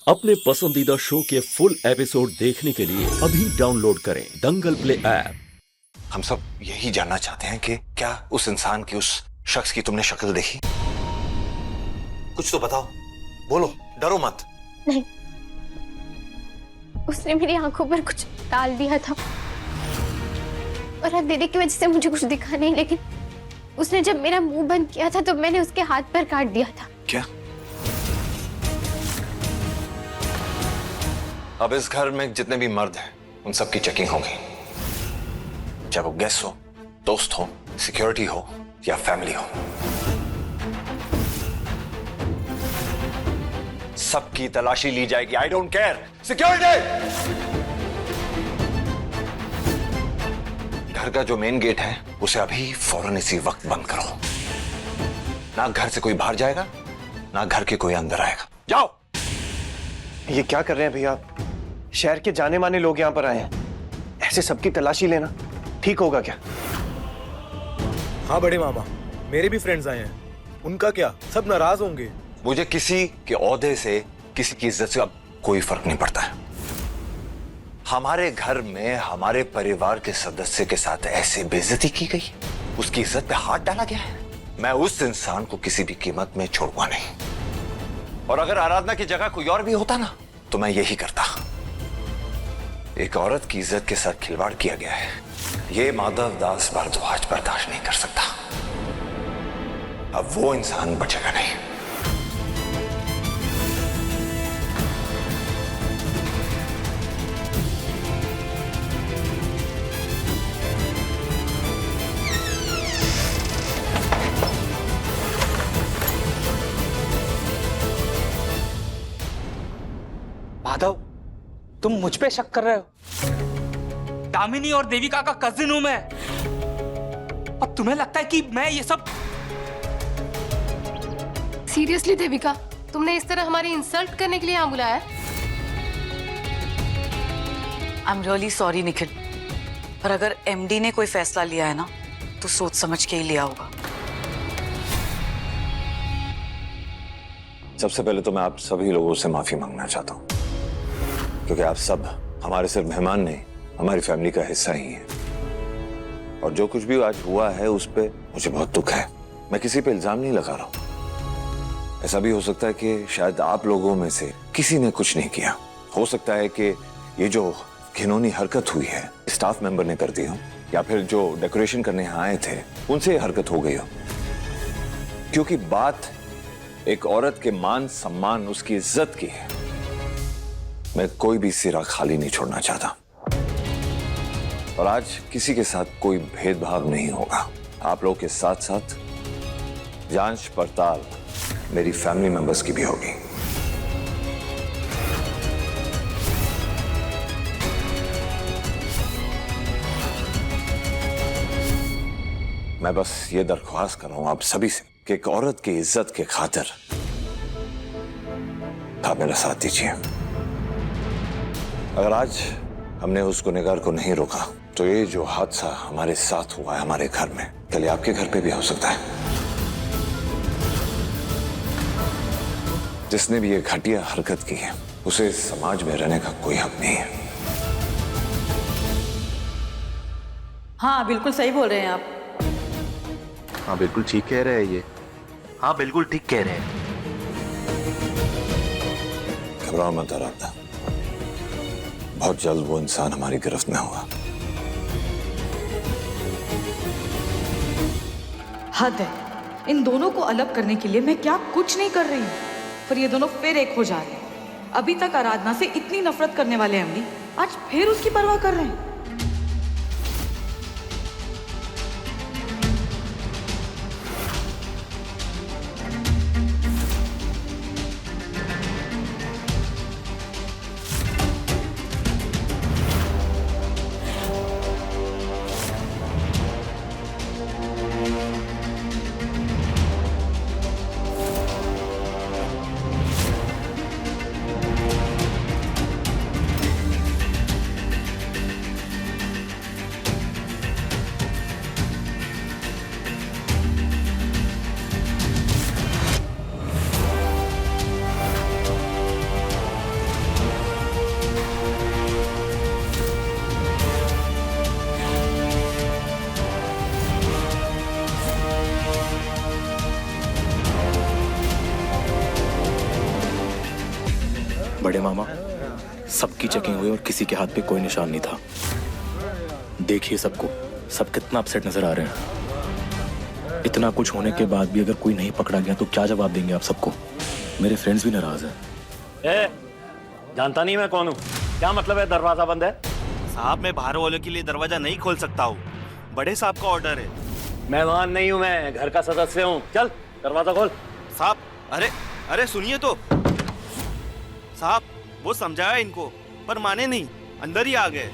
अपने पसंदीदा शो के फुल एपिसोड देखने के लिए अभी डाउनलोड करें दंगल प्ले ऐप। हम सब यही जानना चाहते हैं कि क्या उस इंसान की, उस शख्स की तुमने शक्ल देखी? कुछ तो बताओ, बोलो, डरो मत। नहीं, उसने मेरी आंखों पर कुछ डाल दिया था और अंधेरे की वजह से मुझे कुछ दिखा नहीं, लेकिन उसने जब मेरा मुंह बंद किया था तो मैंने उसके हाथ पर काट दिया था। क्या? अब इस घर में जितने भी मर्द हैं उन सब की चेकिंग होगी, चाहे वो गेस्ट हो, दोस्त हो, सिक्योरिटी हो या फैमिली हो। सबकी तलाशी ली जाएगी। I don't care. सिक्योरिटी! घर का जो मेन गेट है उसे अभी फौरन इसी वक्त बंद करो। ना घर से कोई बाहर जाएगा, ना घर के कोई अंदर आएगा। जाओ। ये क्या कर रहे हैं भैया? शहर के जाने माने लोग यहाँ पर आए हैं, ऐसे सबकी तलाशी लेना ठीक होगा क्या? हाँ बड़े मामा, मेरे भी फ्रेंड्स आए हैं, उनका क्या? सब नाराज होंगे। मुझे किसी के ओहदे से, किसी की इज्जत से अब कोई फर्क नहीं पड़ता है। हमारे घर में हमारे परिवार के सदस्य के साथ ऐसे बेइज्जती की गई, उसकी इज्जत पे हाथ डाला गया है। मैं उस इंसान को किसी भी कीमत में छोड़ूंगा नहीं। और अगर आराधना की जगह कोई और भी होता ना तो मैं यही करता। एक औरत की इज्जत के साथ खिलवाड़ किया गया है, ये माधव दास भारद्वाज बर्दाश्त नहीं कर सकता। अब वो इंसान बचेगा नहीं। माधव, तुम मुझ पे शक कर रहे हो? दामिनी और देविका का कजिन हूं मैं। अब तुम्हें लगता है कि मैं ये सब... सीरियसली देविका, तुमने इस तरह हमारी इंसल्ट करने के लिए यहाँ बुलाया? I am really sorry Nikhil, पर अगर एमडी ने कोई फैसला लिया है ना तो सोच समझ के ही लिया होगा। सबसे पहले तो मैं आप सभी लोगों से माफी मांगना चाहता हूं, क्योंकि आप सब हमारे सिर्फ मेहमान नहीं, हमारी फैमिली का हिस्सा ही है। और जो कुछ भी आज हुआ है उस पे मुझे बहुत दुख है। मैं किसी पे इल्जाम नहीं लगा रहा हूं। ऐसा भी हो सकता है कि शायद आप लोगों में से किसी ने कुछ नहीं किया। हो सकता है कि ये जो घिनौनी हरकत हुई है स्टाफ मेंबर ने कर दी हो, या फिर जो डेकोरेशन करने यहाँ आए थे उनसे हरकत हो गई हो। क्योंकि बात एक औरत के मान सम्मान, उसकी इज्जत की है। मैं कोई भी सिरा खाली नहीं छोड़ना चाहता, और आज किसी के साथ कोई भेदभाव नहीं होगा। आप लोगों के साथ साथ जांच पड़ताल मेरी फैमिली मेंबर्स की भी होगी। मैं बस ये दरख्वास्त कर रहा हूं आप सभी से कि एक औरत की इज्जत के खातिर आप मेरा साथ दीजिए। अगर आज हमने उस गुनहगार को नहीं रोका तो ये जो हादसा हमारे साथ हुआ है हमारे घर में, कल आपके घर पे भी हो सकता है। जिसने भी ये घटिया हरकत की है उसे समाज में रहने का कोई हक नहीं है। हाँ बिल्कुल सही बोल रहे हैं आप। हाँ बिल्कुल ठीक कह रहे हैं ये। हाँ बिल्कुल ठीक कह रहे हैं। घबराओ मत आराधना, बहुत जल्द वो इंसान हमारी गिरफ्त में होगा। हद है, इन दोनों को अलग करने के लिए मैं क्या कुछ नहीं कर रही हूँ, पर ये दोनों फिर एक हो जा रहे हैं। अभी तक आराधना से इतनी नफरत करने वाले एमडी आज फिर उसकी परवाह कर रहे हैं। बड़े मामा, सबकी चेकिंग हुई और किसी के हाथ पे कोई निशान नहीं था। देखिए सबको, सब कितना अपसेट नजर आ रहे हैं। इतना कुछ होने के बाद भी अगर कोई नहीं पकड़ा गया तो क्या जवाब देंगे आप सबको? मेरे फ्रेंड्स भी नाराज हैं। जानता नहीं मैं कौन हूँ? क्या मतलब है दरवाजा बंद है? साहब, मैं बाहर वालों के लिए दरवाजा नहीं खोल सकता हूँ, बड़े साहब का ऑर्डर है। मेहमान नहीं हूँ मैं, घर का सदस्य हूँ। चल दरवाजा खोल। साहब, अरे अरे सुनिए तो साहब, वो समझाया इनको पर माने नहीं, अंदर ही आ गए।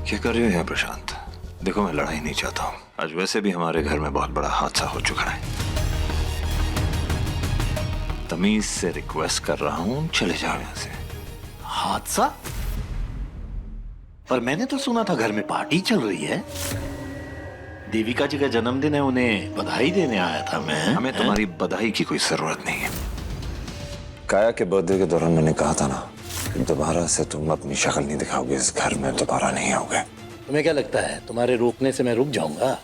क्या कर रही हो यहाँ प्रशांत? देखो मैं लड़ाई नहीं चाहता हूँ। आज वैसे भी हमारे घर में बहुत बड़ा हादसा हो चुका है। तमीज से रिक्वेस्ट कर रहा हूँ, चले जाओ यहाँ से। हादसा? पर मैंने तो सुना था घर में पार्टी चल रही है। देविका जी का जन्मदिन है, उन्हें बधाई देने आया था मैं। हमें तुम्हारी बधाई की कोई जरूरत नहीं है। काया के बर्थडे के दौरान मैंने कहा था ना, दोबारा से तुम अपनी शक्ल नहीं दिखाओगे, इस घर में दोबारा नहीं आओगे। तुम्हें क्या लगता है तुम्हारे रोकने से मैं रुक जाऊंगा?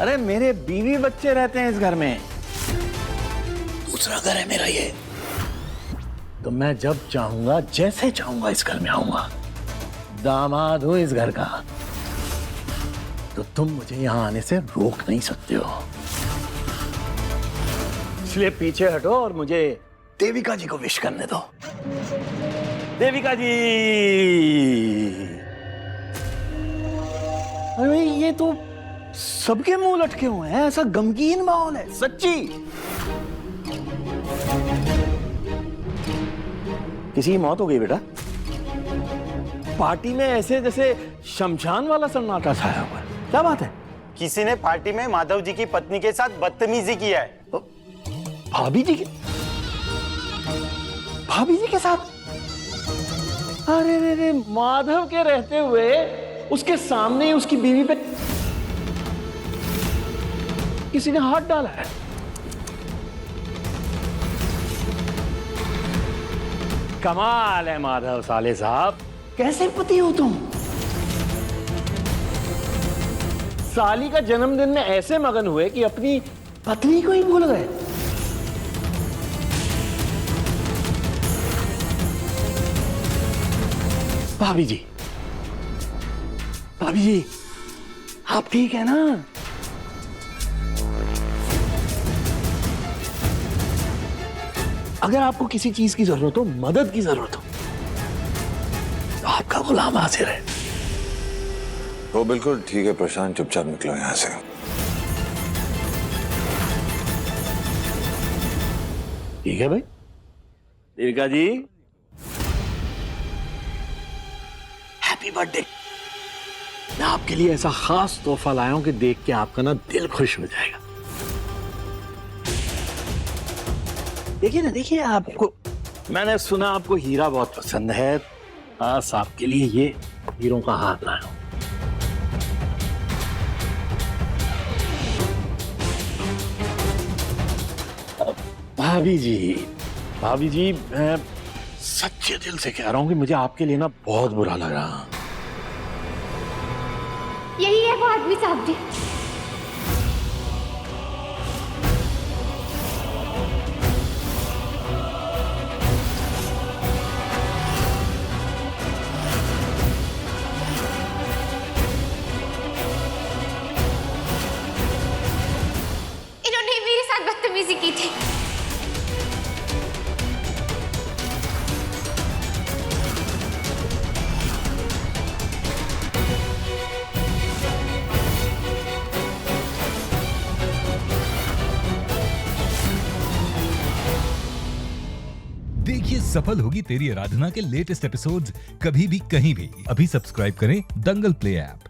अरे मेरे बीवी बच्चे रहते हैं इस घर में, दूसरा घर है मेरा ये। तो मैं जब चाहूंगा, जैसे चाहूंगा इस घर में आऊंगा। दामाद हूं इस घर का, तो तुम मुझे यहां आने से रोक नहीं सकते हो। इसलिए पीछे हटो और मुझे देविका जी को विश करने दो। देविका जी! अरे ये तो सबके मुंह लटके हुए हैं, ऐसा गमगीन माहौल है सच्ची। किसी की मौत हो गई बेटा? पार्टी में ऐसे जैसे शमशान वाला सन्नाटा छाया हुआ है। क्या बात है? किसी ने पार्टी में माधव जी की पत्नी के साथ बदतमीजी किया है। भाभी जी के साथ? अरे रे रे, माधव के रहते हुए उसके सामने ही उसकी बीवी पे किसी ने हाथ डाला है। कमाल है माधव साले साहब, कैसे पति हो तुम? साली का जन्मदिन में ऐसे मगन हुए कि अपनी पत्नी को ही भूल गए। भाभी जी, आप ठीक है ना? अगर आपको किसी चीज की जरूरत हो, मदद की जरूरत हो, तो आपका गुलाम हाजिर है। वो बिल्कुल ठीक है प्रशांत, चुपचाप निकलो यहाँ से। ठीक है भाई। देविका जी, हैप्पी बर्थडे। मैं आपके लिए ऐसा खास तोहफा लाया हूं कि देख के आपका ना दिल खुश हो जाएगा। देखिए ना, देखिए आपको, मैंने सुना आपको हीरा बहुत पसंद है, बस आपके लिए ये हीरों का हाथ लाया हूं। भाभी जी, मैं सच्चे दिल से कह रहा हूं कि मुझे आपके लिए ना बहुत बुरा लगा। यही है वो आदमी साहब जी। इन्होंने मेरे साथ बदतमीजी की थी। देखिए सफल होगी तेरी आराधना के लेटेस्ट एपिसोड्स कभी भी कहीं भी। अभी सब्सक्राइब करें दंगल प्ले ऐप।